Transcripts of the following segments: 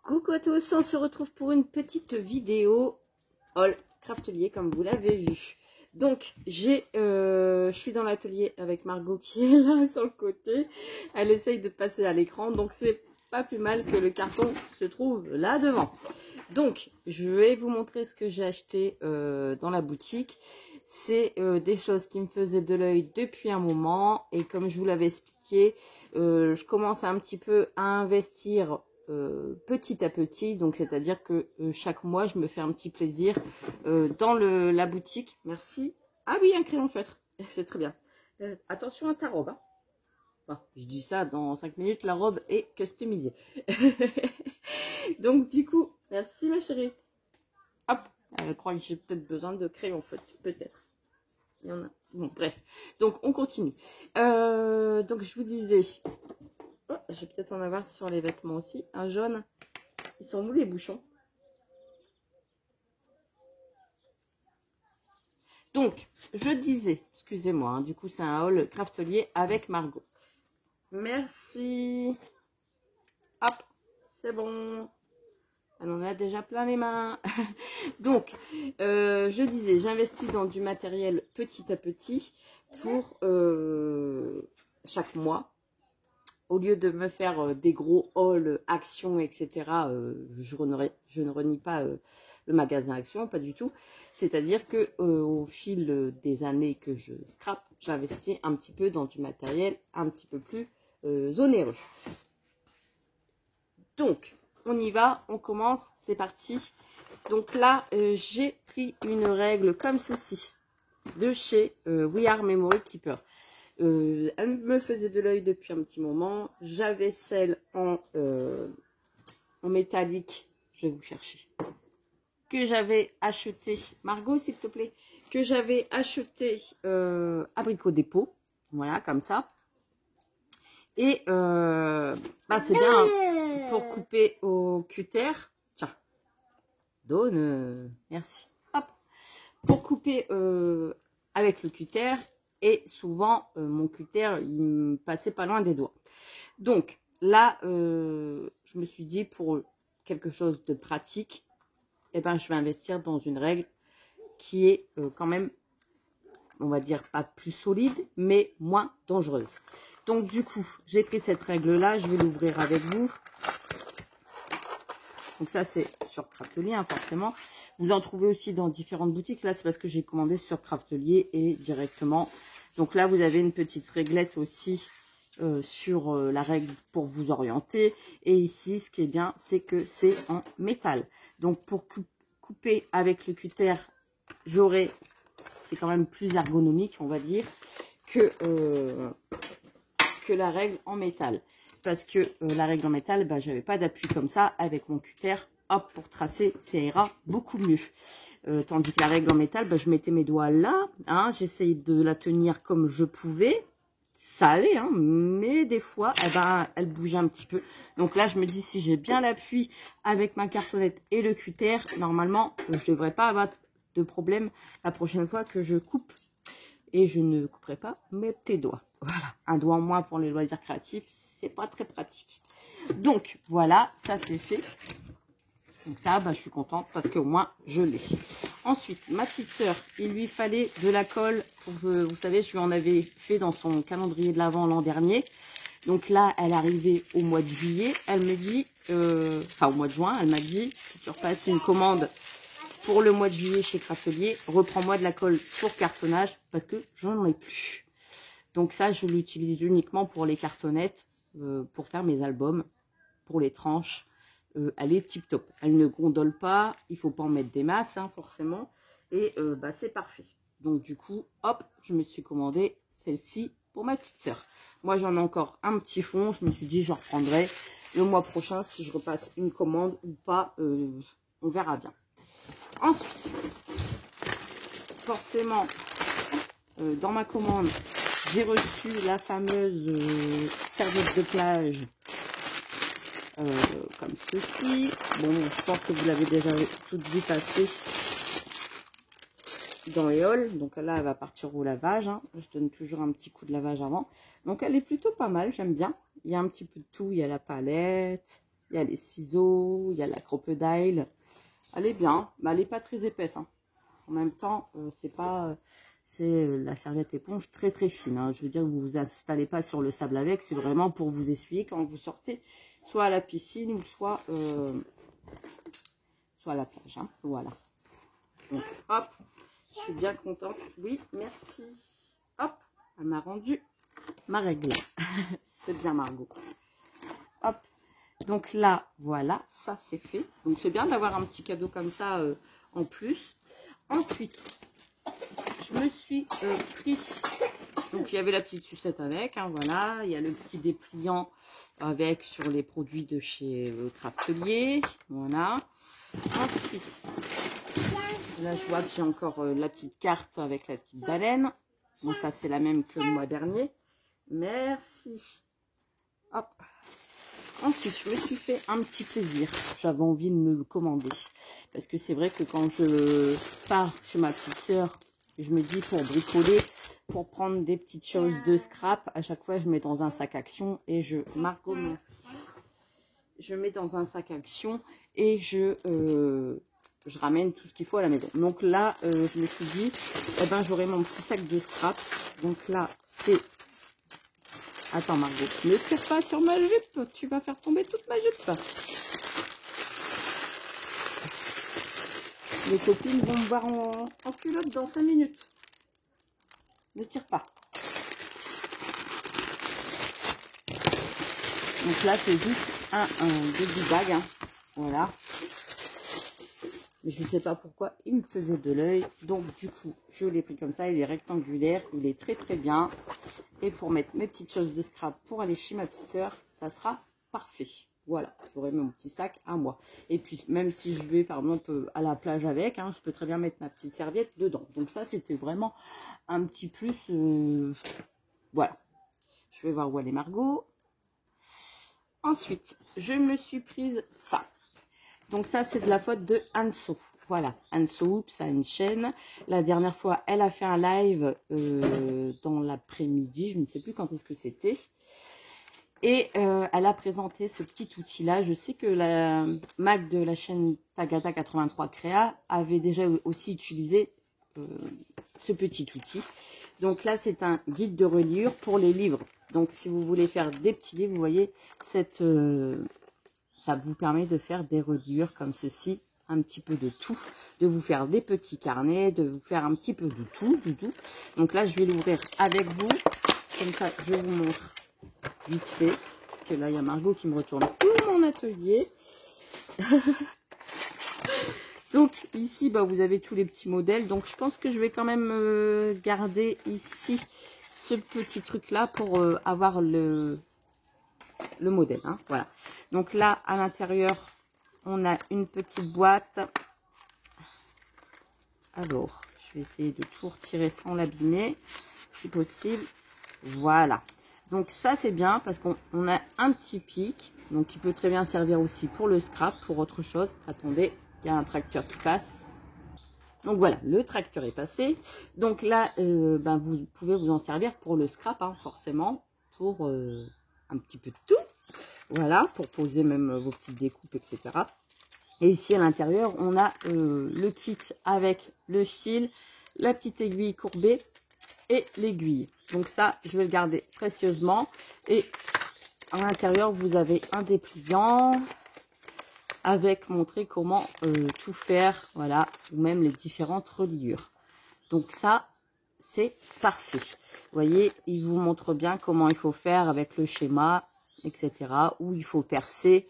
Coucou à tous, on se retrouve pour une petite vidéo haul craftelier comme vous l'avez vu. Donc je suis dans l'atelier avec Margot qui est là sur le côté. Elle essaye de passer à l'écran, donc c'est pas plus mal que le carton se trouve là devant. Donc je vais vous montrer ce que j'ai acheté dans la boutique. C'est des choses qui me faisaient de l'œil depuis un moment, et comme je vous l'avais expliqué, je commence un petit peu à investir petit à petit, donc c'est à dire que chaque mois je me fais un petit plaisir dans la boutique. Merci. Ah oui, un crayon feutre, c'est très bien. Attention à ta robe, hein. Bon, je dis ça, dans 5 minutes la robe est customisée. Donc du coup, merci ma chérie. Hop, je crois que j'ai peut-être besoin de crayon feutre, peut-être. Il y en a. Bon, bref. Donc on continue. Donc je vous disais, oh, je vais peut-être en avoir sur les vêtements aussi. Un jaune. Ils sont où les bouchons? Donc, je disais, excusez-moi, hein, du coup c'est un haul craftelier avec Margot. Merci. Hop, c'est bon. Elle en a déjà plein les mains. Donc, je disais, j'investis dans du matériel petit à petit pour chaque mois. Au lieu de me faire des gros hauls, actions, etc., je ne renie pas le magasin Action, pas du tout. C'est-à-dire que au fil des années que je scrape, j'investis un petit peu dans du matériel un petit peu plus onéreux. Donc, on y va, on commence, c'est parti. Donc là, j'ai pris une règle comme ceci, de chez We Are Memory Keeper. Elle me faisait de l'œil depuis un petit moment. J'avais celle en métallique, je vais vous chercher, que j'avais acheté, Margot s'il te plaît, que j'avais acheté Abricot Dépôt, voilà, comme ça. Et c'est bien pour couper au cutter. Tiens, donne, merci. Hop, pour couper avec le cutter. Et souvent, mon cutter, il me passait pas loin des doigts. Donc, là, je me suis dit, pour quelque chose de pratique, eh ben, je vais investir dans une règle qui est quand même, on va dire, pas plus solide, mais moins dangereuse. Donc, du coup, j'ai pris cette règle-là. Je vais l'ouvrir avec vous. Donc, ça, c'est sur Craftelier, hein, forcément. Vous en trouvez aussi dans différentes boutiques. Là, c'est parce que j'ai commandé sur Craftelier et directement. Donc là, vous avez une petite réglette aussi sur la règle pour vous orienter. Et ici, ce qui est bien, c'est que c'est en métal. Donc pour couper avec le cutter, c'est quand même plus ergonomique, on va dire, que la règle en métal. Parce que la règle en métal, j'avais pas d'appui comme ça. Avec mon cutter, hop, pour tracer, ça ira beaucoup mieux. Tandis que la règle en métal, je mettais mes doigts là, hein, j'essayais de la tenir comme je pouvais. Ça allait, hein, mais des fois, elle bougeait un petit peu. Donc là, je me dis, si j'ai bien l'appui avec ma cartonnette et le cutter, normalement, je ne devrais pas avoir de problème la prochaine fois que je coupe. Et je ne couperai pas mes petits doigts. Voilà, un doigt en moins pour les loisirs créatifs, c'est pas très pratique. Donc, voilà, ça c'est fait. Donc ça, je suis contente parce qu'au moins, je l'ai. Ensuite, ma petite sœur, il lui fallait de la colle. Vous savez, je lui en avais fait dans son calendrier de l'Avent l'an dernier. Donc là, elle est arrivée au mois de juillet. Elle me dit, au mois de juin, elle m'a dit, si tu repasses une commande pour le mois de juillet chez Craftelier, reprends-moi de la colle pour cartonnage parce que j'en ai plus. Donc ça, je l'utilise uniquement pour les cartonnettes, pour faire mes albums, pour les tranches. Elle est tip top, elle ne gondole pas, il faut pas en mettre des masses, hein, forcément, et c'est parfait. Donc du coup, hop, je me suis commandé celle-ci pour ma petite sœur. Moi j'en ai encore un petit fond, je me suis dit je reprendrai le mois prochain si je repasse une commande ou pas, on verra bien. Ensuite, forcément, dans ma commande, j'ai reçu la fameuse serviette de plage. Comme ceci. Bon, je pense que vous l'avez déjà toute vue passer dans les hauls. Donc là, elle va partir au lavage, hein. Je donne toujours un petit coup de lavage avant. Donc elle est plutôt pas mal, j'aime bien. Il y a un petit peu de tout. Il y a la palette, Il y a les ciseaux, il y a la crocodile. Elle est bien, mais elle n'est pas très épaisse. Hein. En même temps, c'est pas... c'est la serviette éponge très très fine. Hein. Je veux dire, vous vous installez pas sur le sable avec. C'est vraiment pour vous essuyer quand vous sortez, soit à la piscine ou soit à la plage. Hein. Voilà. Donc, hop, je suis bien contente. Oui, merci. Hop, elle m'a rendu ma règle. C'est bien Margot. Hop. Donc là, voilà, ça c'est fait. Donc c'est bien d'avoir un petit cadeau comme ça en plus. Ensuite, je me suis pris... Donc il y avait la petite sucette avec, hein, voilà. Il y a le petit dépliant avec sur les produits de chez Craftelier. Voilà. Ensuite, là je vois que j'ai encore la petite carte avec la petite baleine. Bon, ça c'est la même que le mois dernier. Merci. Hop. Ensuite, je me suis fait un petit plaisir. J'avais envie de me le commander. Parce que c'est vrai que quand je pars chez ma petite sœur, je me dis pour bricoler, pour prendre des petites choses de scrap, à chaque fois je mets dans un sac action et je... Margot, merci. Je mets dans un sac action et je ramène tout ce qu'il faut à la maison. Donc là, je me suis dit, eh ben, j'aurai mon petit sac de scrap. Donc là, c'est... Attends Margot, ne tire pas sur ma jupe, tu vas faire tomber toute ma jupe. Les copines vont me voir en culotte dans 5 minutes. Ne tire pas. Donc là c'est juste un baby bag, hein. Voilà. Mais je ne sais pas pourquoi il me faisait de l'œil. Donc du coup, je l'ai pris comme ça, il est rectangulaire, il est très très bien. Et pour mettre mes petites choses de scrap pour aller chez ma petite sœur, ça sera parfait. Voilà, j'aurai mon petit sac à moi. Et puis, même si je vais, par exemple, à la plage avec, hein, je peux très bien mettre ma petite serviette dedans. Donc ça, c'était vraiment un petit plus. Voilà. Je vais voir où elle est Margot. Ensuite, je me suis prise ça. Donc ça, c'est de la faute de Anso. Voilà, Anso, ça a une chaîne. La dernière fois, elle a fait un live dans l'après-midi. Je ne sais plus quand est-ce que c'était. Et elle a présenté ce petit outil-là. Je sais que la Mac de la chaîne Tagata 83 Créa avait déjà aussi utilisé ce petit outil. Donc là, c'est un guide de reliure pour les livres. Donc si vous voulez faire des petits livres, vous voyez, cette... ça vous permet de faire des reliures comme ceci, un petit peu de tout, de vous faire des petits carnets, de vous faire un petit peu de tout, Donc là, je vais l'ouvrir avec vous. Comme ça, je vous montre vite fait. Parce que là, il y a Margot qui me retourne tout mon atelier. Donc ici, bah, vous avez tous les petits modèles. Donc je pense que je vais quand même garder ici ce petit truc-là pour avoir le modèle. Hein, voilà. Donc là, à l'intérieur, on a une petite boîte. Alors, je vais essayer de tout retirer sans l'abîmer, si possible. Voilà. Donc ça, c'est bien parce qu'on a un petit pic. Donc, il peut très bien servir aussi pour le scrap, pour autre chose. Attendez, il y a un tracteur qui passe. Donc voilà, le tracteur est passé. Donc là, ben, vous pouvez vous en servir pour le scrap, hein, forcément, pour un petit peu de tout. Voilà, pour poser même vos petites découpes, etc. Et ici, à l'intérieur, on a le kit avec le fil, la petite aiguille courbée et l'aiguille. Donc ça, je vais le garder précieusement. Et à l'intérieur, vous avez un dépliant avec montrer comment tout faire, voilà, ou même les différentes reliures. Donc ça, c'est parfait. Vous voyez, il vous montre bien comment il faut faire avec le schéma, etc. Où il faut percer.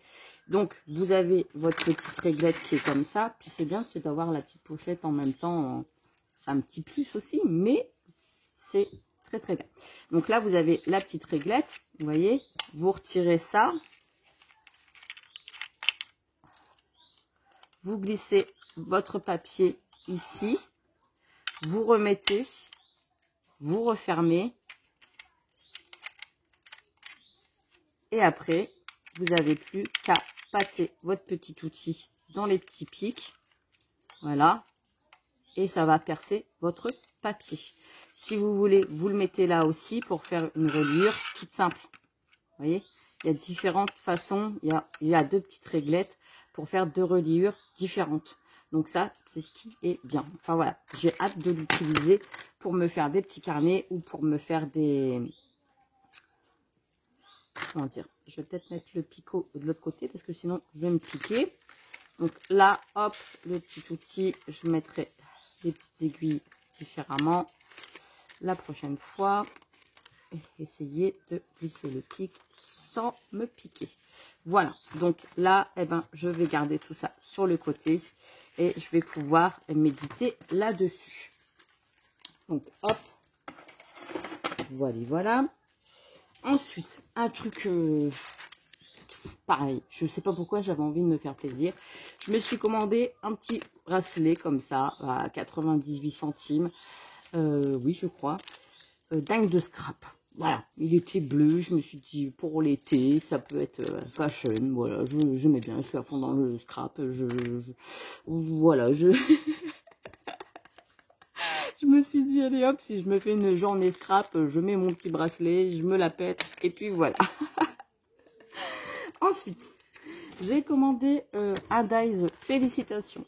Donc, vous avez votre petite réglette qui est comme ça. Puis c'est bien, c'est d'avoir la petite pochette en même temps. C'est un petit plus aussi, mais c'est très très bien. Donc là, vous avez la petite réglette. Vous voyez, vous retirez ça. Vous glissez votre papier ici. Vous remettez. Vous refermez. Et après, vous n'avez plus qu'à passer votre petit outil dans les petits pics. Voilà. Et ça va percer votre papier. Si vous voulez, vous le mettez là aussi pour faire une reliure toute simple. Vous voyez? il y a différentes façons. Il y a 2 petites réglettes pour faire 2 reliures différentes. Donc ça, c'est ce qui est bien. Enfin voilà, j'ai hâte de l'utiliser pour me faire des petits carnets ou pour me faire des... Comment dire? Je vais peut-être mettre le picot de l'autre côté parce que sinon je vais me piquer. Donc là, hop, le petit outil, je mettrai des petites aiguilles différemment la prochaine fois. Et essayer de glisser le pic sans me piquer. Voilà, donc là, eh ben, je vais garder tout ça sur le côté et je vais pouvoir méditer là-dessus. Donc, hop, voilà. Ensuite, un truc pareil, je ne sais pas pourquoi j'avais envie de me faire plaisir. Je me suis commandé un petit bracelet comme ça, à 98 centimes. Oui, je crois. Dingue de scrap. Voilà, il était bleu, je me suis dit pour l'été, ça peut être fashion, voilà, j'aimais bien, je suis à fond dans le scrap, voilà, je me suis dit, allez hop, si je me fais une journée scrap, je mets mon petit bracelet, je me la pète, et puis voilà. Ensuite, j'ai commandé un dies félicitations.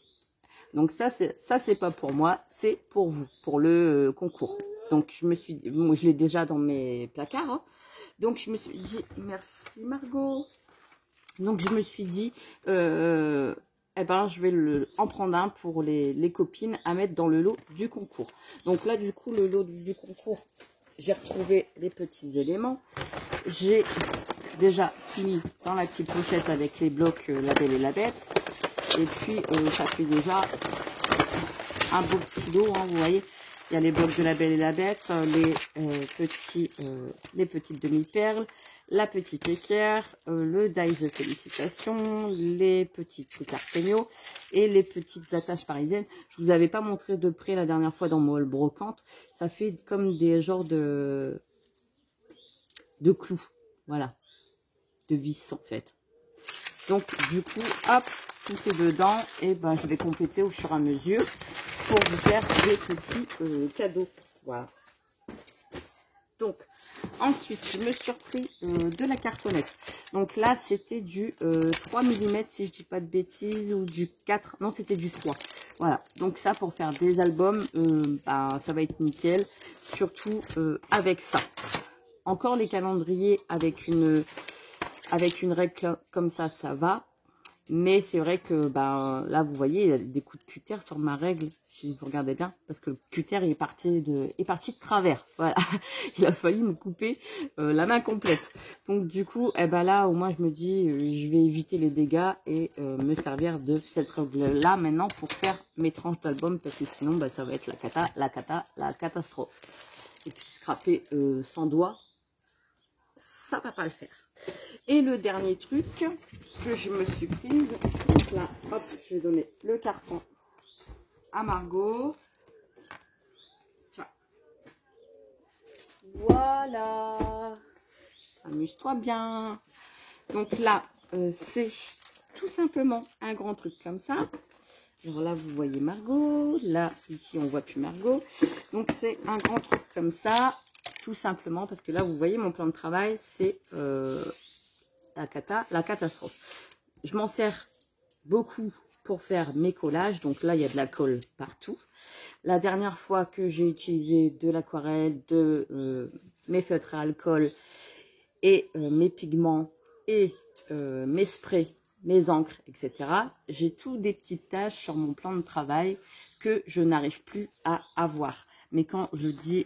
Donc ça c'est pas pour moi, c'est pour vous, pour le concours. Donc je me suis dit, moi je l'ai déjà dans mes placards, hein. Donc je me suis dit, merci Margot. Donc je me suis dit, eh ben je vais en prendre un pour les copines à mettre dans le lot du concours. Donc là du coup le lot du concours, j'ai retrouvé les petits éléments. J'ai déjà mis dans la petite pochette avec les blocs La Belle et la Bête. Et puis ça fait déjà un beau petit lot, hein, vous voyez. Il y a les blocs de La Belle et la Bête, les petites demi-perles, la petite équerre, le dies de félicitations, les petits trucs arpegno et les petites attaches parisiennes. Je vous avais pas montré de près la dernière fois dans mon haul brocante. Ça fait comme des genres de clous, voilà, de vis en fait. Donc du coup, hop, tout est dedans et ben je vais compléter au fur et à mesure pour vous faire des petits cadeaux. Voilà. Donc, ensuite, je me suis repris de la cartonnette. Donc là, c'était du 3 mm, si je dis pas de bêtises, ou du 4. Non, c'était du 3. Voilà. Donc ça, pour faire des albums, bah, ça va être nickel. Surtout avec ça. Encore les calendriers avec une règle comme ça, ça va. Mais c'est vrai que ben, là, vous voyez, il y a des coups de cutter sur ma règle, si vous regardez bien, parce que le cutter il est parti de travers. Voilà, il a failli me couper la main complète. Donc du coup, eh ben là, au moins, je me dis, je vais éviter les dégâts et me servir de cette règle-là maintenant pour faire mes tranches d'album, parce que sinon, ben, ça va être la catastrophe. Et puis scraper sans doigt, ça va pas le faire. Et le dernier truc que je me suis prise, donc là, hop, je vais donner le carton à Margot. Tiens. Voilà. Amuse-toi bien. Donc là, c'est tout simplement un grand truc comme ça. Alors là, vous voyez Margot. Là, ici, on voit plus Margot. Donc, c'est un grand truc comme ça. Tout simplement parce que là, vous voyez, mon plan de travail, c'est la catastrophe. Je m'en sers beaucoup pour faire mes collages. Donc là, il y a de la colle partout. La dernière fois que j'ai utilisé de l'aquarelle, mes feutres à alcool et mes pigments et mes sprays, mes encres, etc. J'ai tout des petites taches sur mon plan de travail que je n'arrive plus à avoir. Mais quand je dis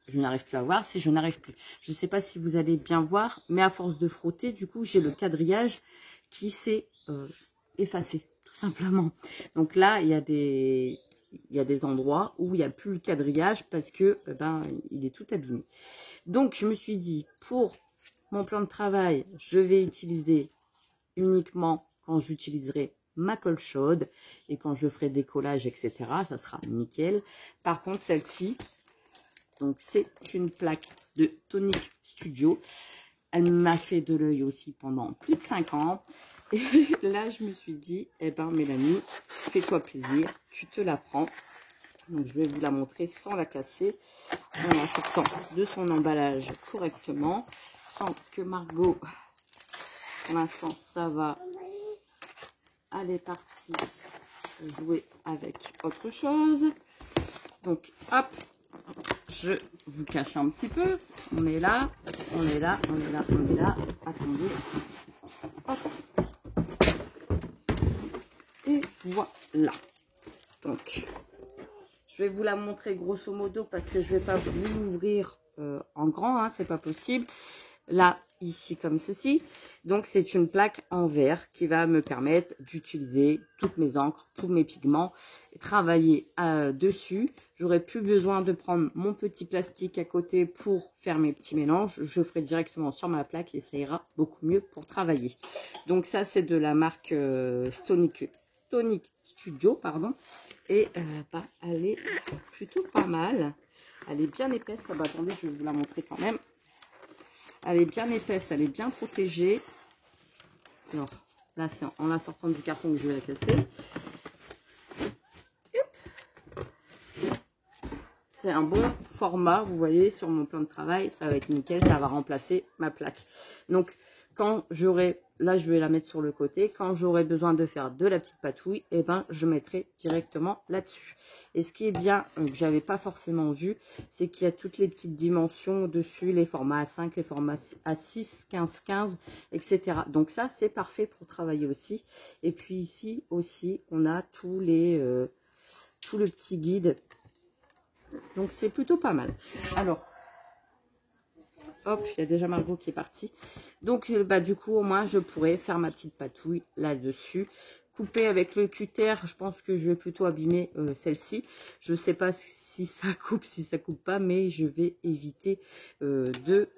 je n'arrive plus à voir, si je n'arrive plus. Je ne sais pas si vous allez bien voir, mais à force de frotter, du coup, j'ai le quadrillage qui s'est effacé, tout simplement. Donc là, il y a des endroits où il n'y a plus le quadrillage parce que il est tout abîmé. Donc, je me suis dit, pour mon plan de travail, je vais utiliser uniquement quand j'utiliserai ma colle chaude et quand je ferai des collages, etc. Ça sera nickel. Par contre, celle-ci, donc c'est une plaque de Tonic Studio. Elle m'a fait de l'œil aussi pendant plus de 5 ans. Et là, je me suis dit, eh ben Mélanie, fais-toi plaisir, tu te la prends. Donc je vais vous la montrer sans la casser, en la sortant de son emballage correctement, sans que Margot pour l'instant, ça va. Elle est partie jouer avec autre chose. Donc, hop, je vous cache un petit peu. On est là, on est là, on est là, on est là. Attendez. Hop. Et voilà. Donc, je vais vous la montrer grosso modo parce que je ne vais pas vous l'ouvrir en grand, hein, c'est pas possible. Là, ici, comme ceci. Donc, c'est une plaque en verre qui va me permettre d'utiliser toutes mes encres, tous mes pigments, et travailler dessus. J'aurai plus besoin de prendre mon petit plastique à côté pour faire mes petits mélanges. Je ferai directement sur ma plaque et ça ira beaucoup mieux pour travailler. Donc, ça, c'est de la marque Tonic Studio, pardon. Et bah, elle est plutôt pas mal. Elle est bien épaisse. Ah bah, attendez, je vais vous la montrer quand même. Elle est bien épaisse, elle est bien protégée. Alors, là, c'est en la sortant du carton que je vais la casser. C'est un bon format, vous voyez, sur mon plan de travail. Ça va être nickel, ça va remplacer ma plaque. Donc, quand j'aurai, là, je vais la mettre sur le côté. Quand j'aurai besoin de faire de la petite patouille, eh ben, je mettrai directement là-dessus. Et ce qui est bien, que j'avais pas forcément vu, c'est qu'il y a toutes les petites dimensions dessus, les formats A5, les formats A6, 15, etc. Donc ça, c'est parfait pour travailler aussi. Et puis ici aussi, on a tout le petit guide. Donc c'est plutôt pas mal. Alors, hop, il y a déjà Margot qui est partie. Donc, bah, du coup, au moins, je pourrais faire ma petite patouille là-dessus. Couper avec le cutter, je pense que je vais plutôt abîmer celle-ci. Je ne sais pas si ça coupe pas, mais je vais éviter de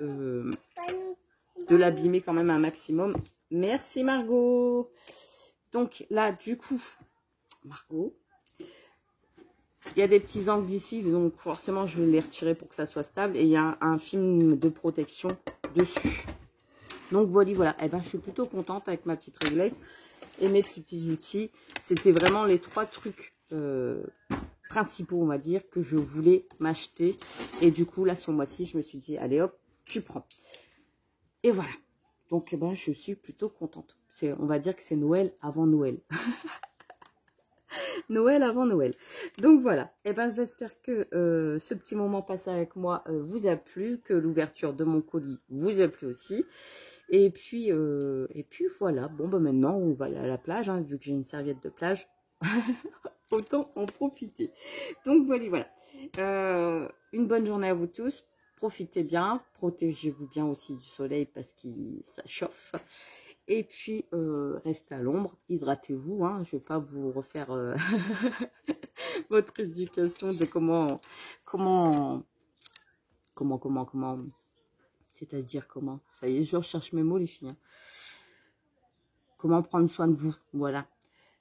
l'abîmer quand même un maximum. Merci Margot. Donc là, du coup, Margot, il y a des petits angles d'ici, donc forcément, je vais les retirer pour que ça soit stable. Et il y a un film de protection dessus. Donc voilà, eh ben, je suis plutôt contente avec ma petite réglette et mes petits outils. C'était vraiment les 3 trucs principaux, on va dire, que je voulais m'acheter. Et du coup, là, ce mois-ci, je me suis dit, allez hop, tu prends. Et voilà. Donc, eh ben, je suis plutôt contente. On va dire que c'est Noël avant Noël. Noël avant Noël. Donc voilà, et ben j'espère que ce petit moment passé avec moi vous a plu, que l'ouverture de mon colis vous a plu aussi. Et puis voilà, bon ben maintenant on va aller à la plage, hein, vu que j'ai une serviette de plage, autant en profiter. Donc voilà. Une bonne journée à vous tous, profitez bien, protégez-vous bien aussi du soleil parce que ça chauffe. Et puis, restez à l'ombre, hydratez-vous, hein, je ne vais pas vous refaire votre éducation de comment, c'est-à-dire comment, ça y est, je recherche mes mots les filles, hein. Comment prendre soin de vous, voilà,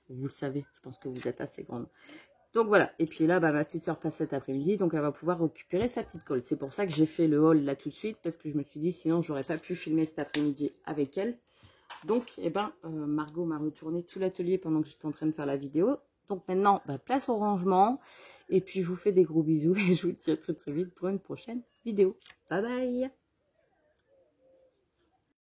vous le savez, je pense que vous êtes assez grande. Donc voilà, et puis là, bah, ma petite soeur passe cet après-midi, donc elle va pouvoir récupérer sa petite colle. C'est pour ça que j'ai fait le haul là tout de suite, parce que je me suis dit, sinon, j'aurais pas pu filmer cet après-midi avec elle. Donc, eh ben, Margot m'a retourné tout l'atelier pendant que j'étais en train de faire la vidéo. Donc maintenant, bah, place au rangement. Et puis, je vous fais des gros bisous et je vous dis à très très vite pour une prochaine vidéo. Bye bye!